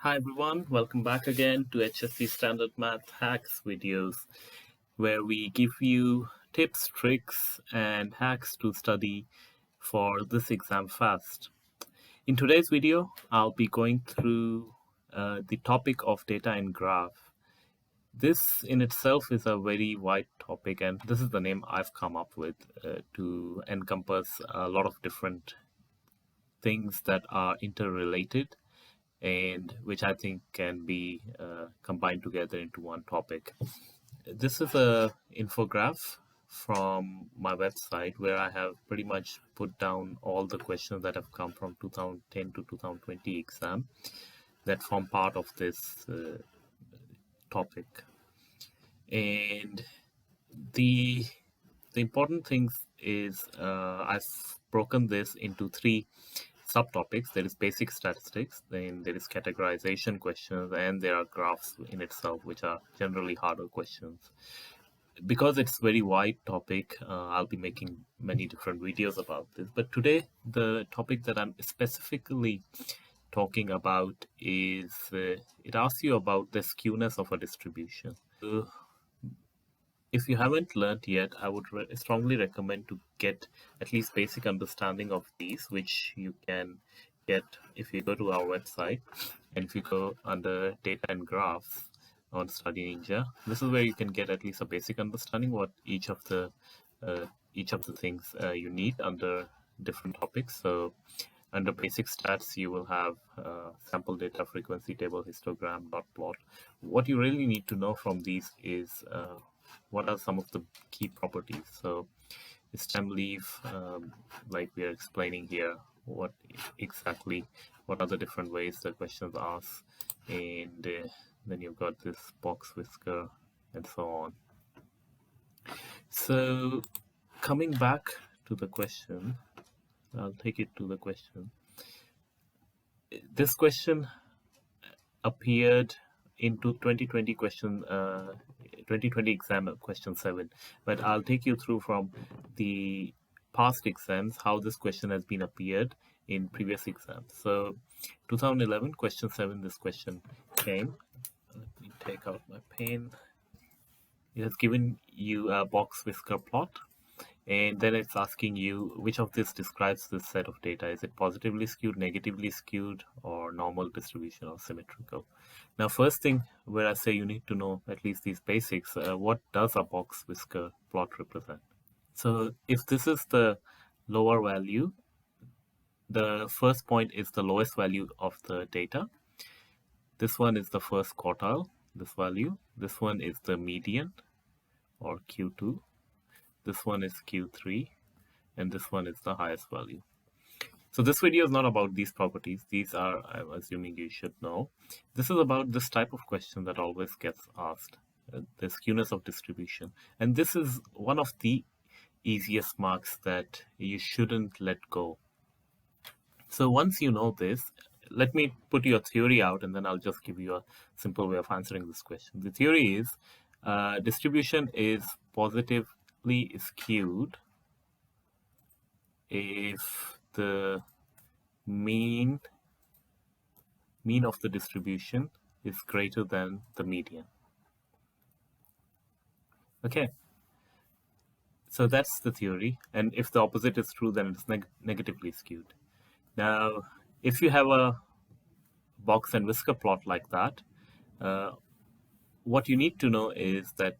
Hi everyone, welcome back again to HSC Standard Math Hacks videos, where we give you tips, tricks, and hacks to study for this exam fast. In today's video, I'll be going through the topic of data and graph. This in itself is a very wide topic, and this is the name I've come up with to encompass a lot of different things that are interrelated and which I think can be combined together into one topic. This is a infograph from my website where I have pretty much put down all the questions that have come from 2010 to 2020 exam that form part of this topic. And the important things is I've broken this into three subtopics. There is basic statistics, then there is categorization questions, and there are graphs in itself, which are generally harder questions. Because it's very wide topic, I'll be making many different videos about this. But today, the topic that I'm specifically talking about is it asks you about the skewness of a distribution. If you haven't learned yet, I would strongly recommend to get at least basic understanding of these, which you can get if you go to our website and if you go under data and graphs on Study Ninja. This is where you can get at least a basic understanding what each of the things you need under different topics. So under basic stats, you will have sample data, frequency table, histogram, dot plot. What you really need to know from these is what are some of the key properties. So stem leaf, like we are explaining here, what are the different ways the questions ask, and then you've got this box whisker and so on. So coming back to the question, I'll take it to the question. This question appeared into 2020 question 2020 exam question 7, but I'll take you through from the past exams how this question has been appeared in previous exams. So 2011 question 7, this question came. Let me take out my pen. It has given you a box whisker plot, and then it's asking you which of this describes this set of data. Is it positively skewed, negatively skewed, or normal distribution or symmetrical? Now, first thing where I say you need to know at least these basics, what does a box whisker plot represent? So if this is the lower value, the first point is the lowest value of the data. This one is the first quartile, this value. This one is the median, or Q2. This one is Q3, and this one is the highest value. So this video is not about these properties. These are, I'm assuming you should know. This is about this type of question that always gets asked, the skewness of distribution. And this is one of the easiest marks that you shouldn't let go. So once you know this, let me put your theory out, and then I'll just give you a simple way of answering this question. The theory is distribution is positively skewed if the mean of the distribution is greater than the median. Okay, so that's the theory, and if the opposite is true, then it's negatively skewed. Now, if you have a box and whisker plot like that, what you need to know is that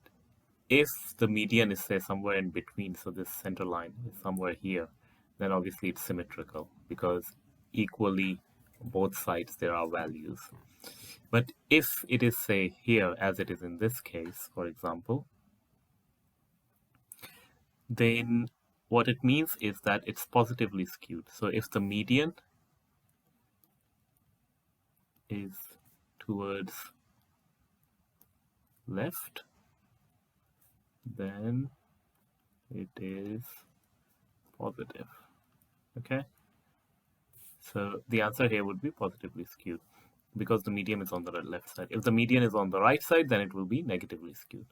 if the median is, say, somewhere in between, so this center line is somewhere here, then obviously it's symmetrical because equally both sides there are values. But if it is, say, here, as it is in this case, for example, then what it means is that it's positively skewed. So if the median is towards left, then it is positive. Okay, so the answer here would be positively skewed because the median is on the left side. If the median is on the right side, then it will be negatively skewed.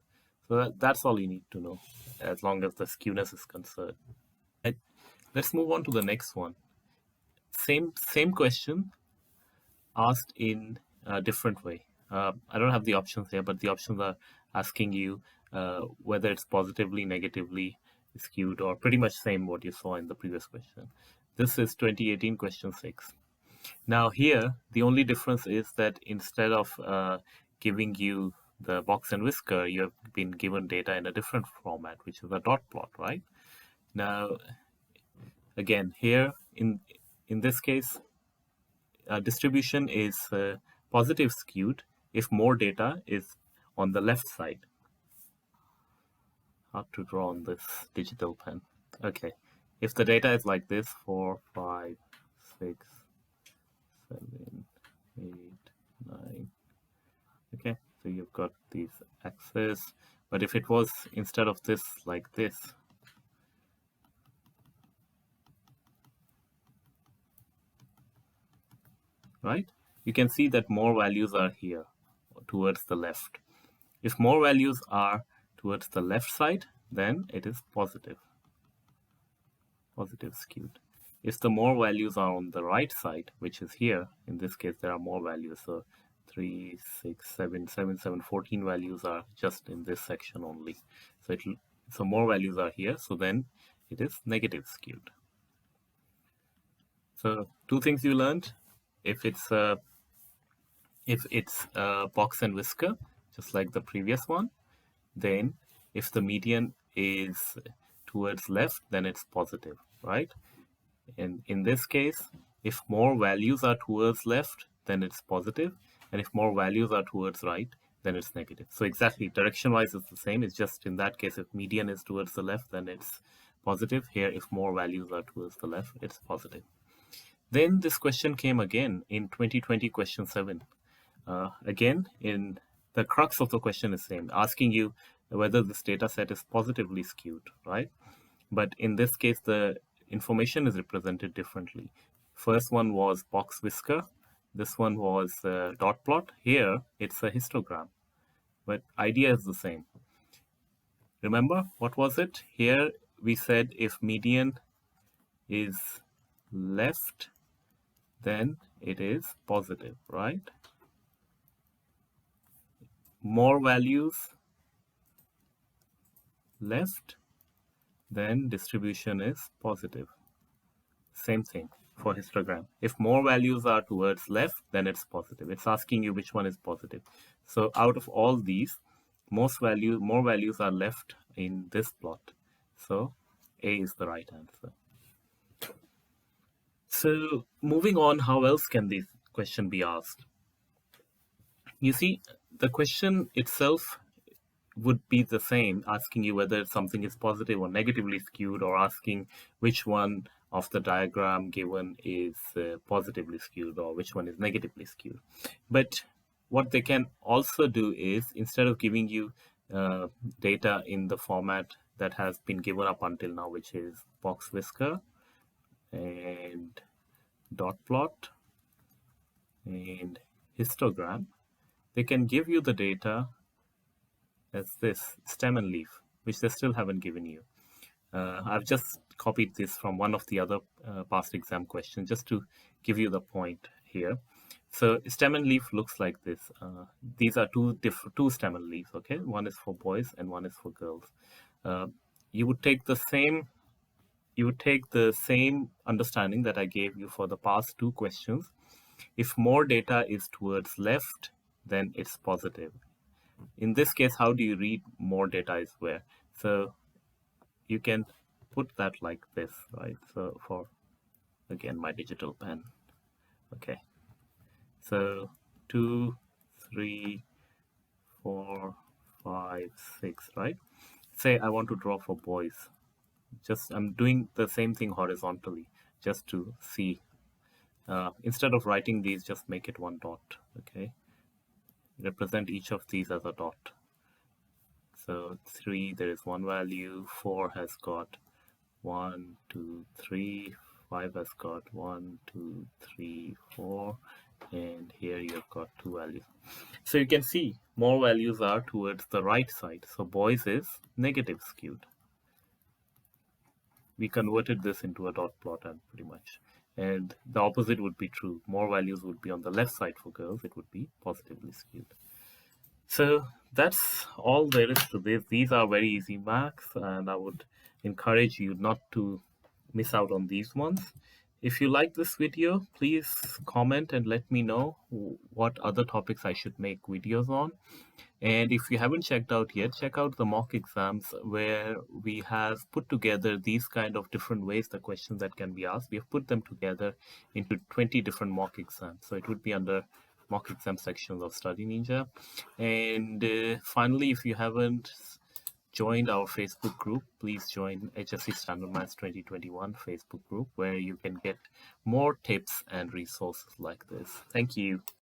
So that's all you need to know as long as the skewness is concerned. And let's move on to the next one. Same question asked in a different way. I don't have the options here, but the options are asking you whether it's positively, negatively skewed, or pretty much same what you saw in the previous question. This is 2018 question 6. Now here, the only difference is that instead of giving you the box and whisker, you have been given data in a different format, which is a dot plot, right? Now, again, here in this case, distribution is positive skewed if more data is on the left side. Hard to draw on this digital pen. Okay, if the data is like this, 4, 5, 6, 7, 8, 9. Okay, so you've got these axes, but if it was instead of this like this, right, you can see that more values are here towards the left. If more values are towards the left side, then it is positive skewed. If the more values are on the right side, which is here, in this case there are more values, so 3, 6, 7, 7, 7, 14 values are just in this section only. So more values are here, so then it is negative skewed. So two things you learned: if it's box and whisker, just like the previous one, then if the median is towards left, then it's positive, right? And in this case, if more values are towards left, then it's positive, and if more values are towards right, then it's negative. So exactly, direction-wise it's the same. It's just in that case, if median is towards the left, then it's positive. Here, if more values are towards the left, it's positive. Then this question came again in 2020 question 7. Again, in the crux of the question is same, asking you whether this data set is positively skewed, right? But in this case, the information is represented differently. First one was box whisker. This one was dot plot. Here, it's a histogram, but idea is the same. Remember, what was it? Here, we said if median is left, then it is positive, right? More values left, then distribution is positive. Same thing for histogram. If more values are towards left, then it's positive. It's asking you which one is positive. So out of all these, more values are left in this plot. So A is the right answer. So moving on, how else can this question be asked? You see, the question itself would be the same, asking you whether something is positive or negatively skewed, or asking which one of the diagram given is positively skewed or which one is negatively skewed. But what they can also do is, instead of giving you data in the format that has been given up until now, which is box whisker and dot plot and histogram, they can give you the data as this stem and leaf, which they still haven't given you. I've just copied this from one of the other past exam questions just to give you the point here. So stem and leaf looks like this. These are two stem and leaves, okay? One is for boys and one is for girls. You would take the same understanding that I gave you for the past two questions. If more data is towards left, then it's positive. In this case, how do you read more data is where? So you can put that like this, right? So for, again, my digital pen. Okay. So 2, 3, 4, 5, 6, right? Say I want to draw for boys. I'm doing the same thing horizontally just to see. Instead of writing these, just make it one dot, okay? Represent each of these as a dot. So 3, there is one value. 4 has got 1, 2, 3. 5 has got 1, 2, 3, 4. And here you've got 2 values. So you can see more values are towards the right side. So boys is negative skewed. We converted this into a dot plot and pretty much. And the opposite would be true. More values would be on the left side for girls. It would be positively skewed. So that's all there is to this. These are very easy marks, and I would encourage you not to miss out on these ones. If you like this video, please comment and let me know what other topics I should make videos on. And if you haven't checked out yet, check out the mock exams where we have put together these kind of different ways, the questions that can be asked. We have put them together into 20 different mock exams. So it would be under mock exam sections of Study Ninja. And finally, if you haven't joined our Facebook group, please join HSC Standard Maths 2021 Facebook group, where you can get more tips and resources like this. Thank you.